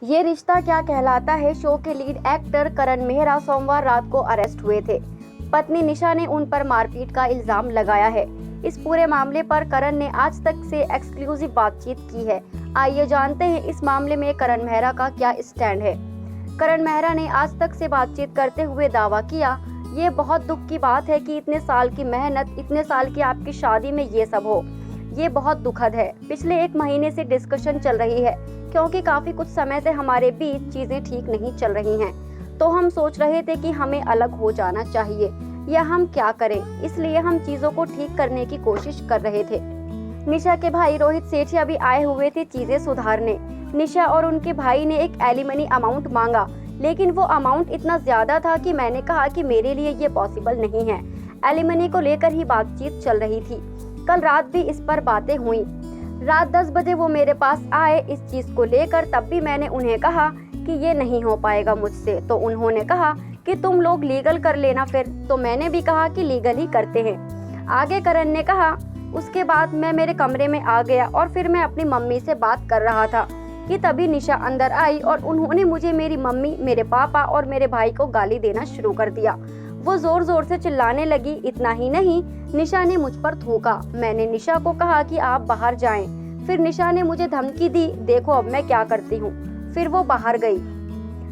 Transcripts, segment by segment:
ये रिश्ता क्या कहलाता है शो के लीड एक्टर करण मेहरा सोमवार रात को अरेस्ट हुए थे। पत्नी निशा ने उन पर मारपीट का इल्जाम लगाया है। इस पूरे मामले पर करण ने आज तक से एक्सक्लूसिव बातचीत की है। आइए जानते हैं इस मामले में करण मेहरा का क्या स्टैंड है। करण मेहरा ने आज तक से बातचीत करते हुए दावा किया, ये बहुत दुख की बात है कि इतने साल की मेहनत, इतने साल की आपकी शादी में ये सब हो। ये बहुत दुखद है। पिछले 1 महीने से डिस्कशन चल रही है क्योंकि काफी कुछ समय से हमारे बीच चीजें ठीक नहीं चल रही हैं। तो हम सोच रहे थे कि हमें अलग हो जाना चाहिए या हम क्या करें, इसलिए हम चीजों को ठीक करने की कोशिश कर रहे थे। निशा के भाई रोहित सेठिया भी आए हुए थे चीजें सुधारने। निशा और उनके भाई ने एक एलिमनी अमाउंट मांगा, लेकिन वो अमाउंट इतना ज्यादा था कि मैंने कहा कि मेरे लिए ये पॉसिबल नहीं है। एलिमनी को लेकर ही बातचीत चल रही थी। कल रात भी इस पर बातें हुई। रात 10 बजे वो मेरे पास आए इस चीज को लेकर। तब भी मैंने उन्हें कहा कि ये नहीं हो पाएगा मुझसे। तो उन्होंने कहा कि तुम लोग लीगल कर लेना फिर। तो मैंने भी कहा कि लीगल ही करते हैं। आगे करण ने कहा, उसके बाद मैं मेरे कमरे में आ गया और फिर मैं अपनी मम्मी से बात कर रहा था कि तभी निशा अंदर आई और उन्होंने मुझे, मेरी मम्मी, मेरे पापा और मेरे भाई को गाली देना शुरू कर दिया। वो जोर जोर से चिल्लाने लगी। इतना ही नहीं, निशा ने मुझ पर थूका। मैंने निशा को कहा कि आप बाहर जाएं। फिर निशा ने मुझे धमकी दी, देखो अब मैं क्या करती हूँ। फिर वो बाहर गई।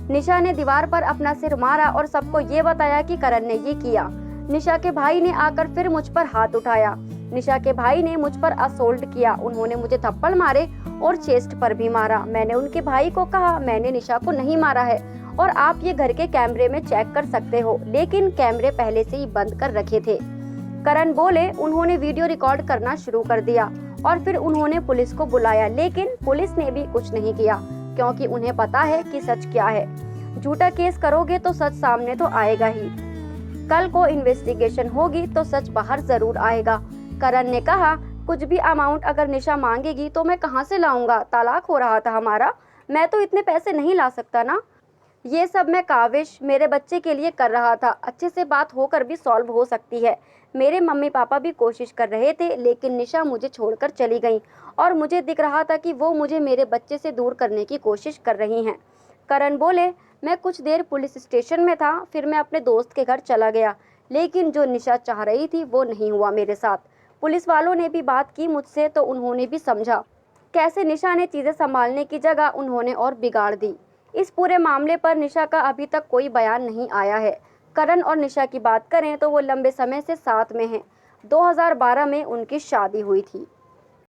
निशा ने दीवार पर अपना सिर मारा और सबको ये बताया कि करण ने ये किया। निशा के भाई ने आकर फिर मुझ पर हाथ उठाया। निशा के भाई ने मुझ पर असोल्ट किया। उन्होंने मुझे थप्पड़ मारे और चेस्ट पर भी मारा। मैंने उनके भाई को कहा, मैंने निशा को नहीं मारा है और आप ये घर के कैमरे में चेक कर सकते हो, लेकिन कैमरे पहले से ही बंद कर रखे थे। करण बोले, उन्होंने वीडियो रिकॉर्ड करना शुरू कर दिया और फिर उन्होंने पुलिस को बुलाया, लेकिन पुलिस ने भी कुछ नहीं किया क्योंकि उन्हें पता है कि सच क्या है। झूठा केस करोगे तो सच सामने तो आएगा ही। कल को इन्वेस्टिगेशन होगी तो सच बाहर जरूर आएगा। करण ने कहा, कुछ भी अमाउंट अगर निशा मांगेगी तो मैं कहां से लाऊंगा? तलाक हो रहा था हमारा, मैं तो इतने पैसे नहीं ला सकता ना। ये सब मैं काविश मेरे बच्चे के लिए कर रहा था। अच्छे से बात होकर भी सॉल्व हो सकती है। मेरे मम्मी पापा भी कोशिश कर रहे थे, लेकिन निशा मुझे छोड़कर चली गई और मुझे दिख रहा था कि वो मुझे मेरे बच्चे से दूर करने की कोशिश कर रही हैं। करण बोले, मैं कुछ देर पुलिस स्टेशन में था, फिर मैं अपने दोस्त के घर चला गया, लेकिन जो निशा चाह रही थी वो नहीं हुआ मेरे साथ। पुलिस वालों ने भी बात की मुझसे तो उन्होंने भी समझा कैसे निशा ने चीजें संभालने की जगह उन्होंने और बिगाड़ दी। इस पूरे मामले पर निशा का अभी तक कोई बयान नहीं आया है। करण और निशा की बात करें तो वो लंबे समय से साथ में हैं। 2012 में उनकी शादी हुई थी।